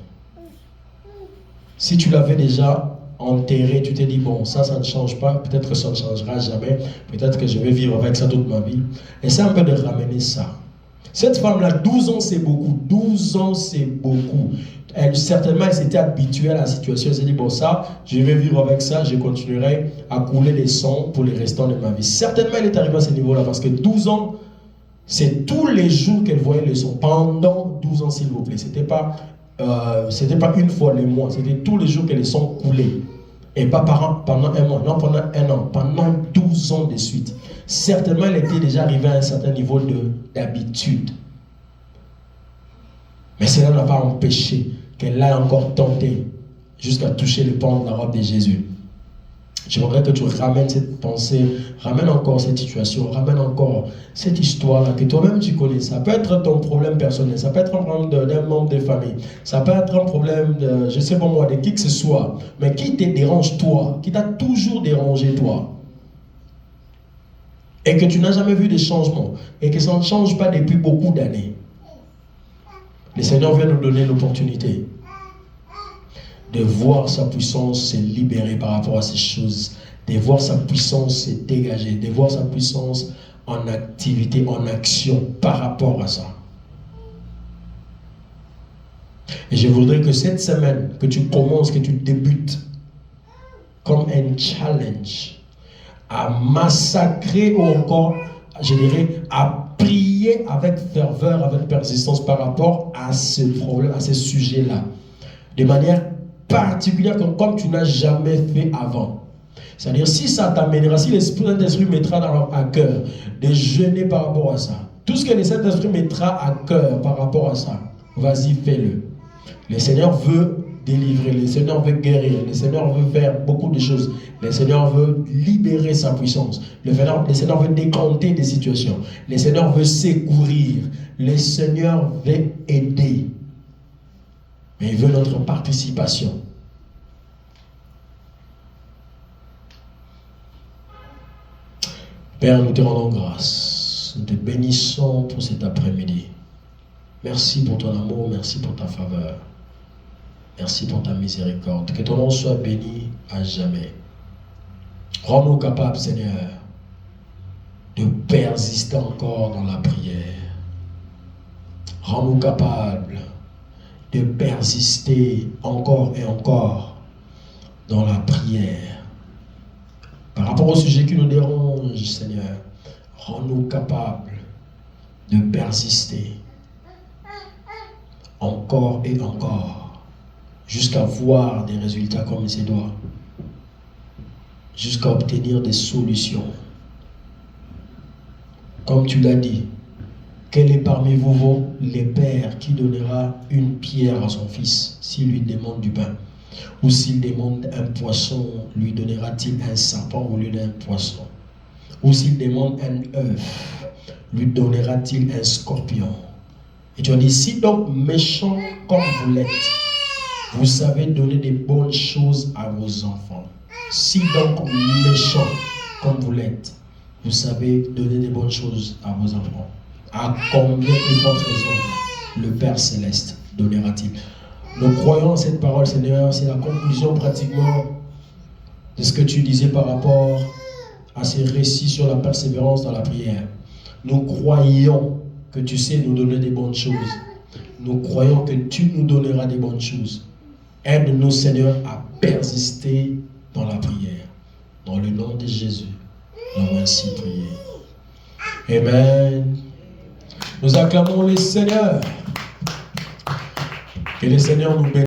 Si tu l'avais déjà enterré, tu t'es dit, bon, ça ne change pas, peut-être que ça ne changera jamais, peut-être que je vais vivre avec ça toute ma vie. Essaie un peu de ramener ça. Cette femme-là, 12 ans, c'est beaucoup. 12 ans, c'est beaucoup. Certainement, elle s'était habituée à la situation. Elle s'est dit, bon, ça, je vais vivre avec ça, je continuerai à couler les sangs pour les restants de ma vie. Certainement, elle est arrivée à ce niveau-là parce que 12 ans, c'est tous les jours qu'elle voyait les sangs. Pendant 12 ans, s'il vous plaît. C'était pas une fois les mois, c'était tous les jours que les sangs coulaient. Et pas pendant un mois, non, pendant un an, pendant 12 ans de suite. Certainement, elle était déjà arrivée à un certain niveau d'habitude. Mais cela n'a pas empêché qu'elle l'a encore tenté jusqu'à toucher le pan de la robe de Jésus. Je voudrais que tu ramènes cette pensée, ramène encore cette situation, ramène encore cette histoire-là que toi-même tu connais. Ça peut être ton problème personnel, ça peut être un problème d'un membre de famille, ça peut être un problème de, je sais pas moi, de qui que ce soit, mais qui te dérange toi, qui t'a toujours dérangé toi. Et que tu n'as jamais vu de changement, et que ça ne change pas depuis beaucoup d'années. Le Seigneur vient nous donner l'opportunité de voir sa puissance se libérer par rapport à ces choses, de voir sa puissance se dégager, de voir sa puissance en activité, en action par rapport à ça. Et je voudrais que cette semaine, que tu commences, que tu débutes comme un challenge à massacrer ou encore, je dirais, à prier avec ferveur, avec persistance par rapport à ce problème, à ce sujet-là. De manière particulière comme tu n'as jamais fait avant. C'est-à-dire, si ça t'amènera, si l'Esprit Saint-Esprit mettra à cœur de jeûner par rapport à ça, tout ce que le Saint-Esprit mettra à cœur par rapport à ça, vas-y, fais-le. Le Seigneur veut délivrer, le Seigneur veut guérir, le Seigneur veut faire beaucoup de choses. Le Seigneur veut libérer sa puissance. Le Seigneur veut décanter des situations. Le Seigneur veut secourir. Le Seigneur veut aider. Mais il veut notre participation. Père, nous te rendons grâce. Nous te bénissons pour cet après-midi. Merci pour ton amour, merci pour ta faveur. Merci pour ta miséricorde. Que ton nom soit béni à jamais. Rends-nous capables, Seigneur, de persister encore dans la prière. Rends-nous capables de persister encore et encore dans la prière. Par rapport au sujet qui nous dérange, Seigneur, rends-nous capables de persister encore et encore jusqu'à voir des résultats comme il se doit, jusqu'à obtenir des solutions. Comme tu l'as dit, quel est parmi vous les pères qui donnera une pierre à son fils s'il lui demande du pain? Ou s'il demande un poisson, lui donnera-t-il un serpent au lieu d'un poisson? Ou s'il demande un œuf, lui donnera-t-il un scorpion? Et tu as dit, si donc méchant comme vous l'êtes, vous savez donner des bonnes choses à vos enfants. Si donc méchant comme vous l'êtes, vous savez donner des bonnes choses à vos enfants. À combien de fortes raisons le Père Céleste donnera-t-il? Nous croyons à cette parole, Seigneur, c'est la conclusion pratiquement de ce que tu disais par rapport à ces récits sur la persévérance dans la prière. Nous croyons que tu sais nous donner des bonnes choses. Nous croyons que tu nous donneras des bonnes choses. Aide-nous, Seigneur, à persister dans la prière. Dans le nom de Jésus, nous avons ainsi prié. Amen. Nous acclamons le Seigneur. Que le Seigneur nous bénisse.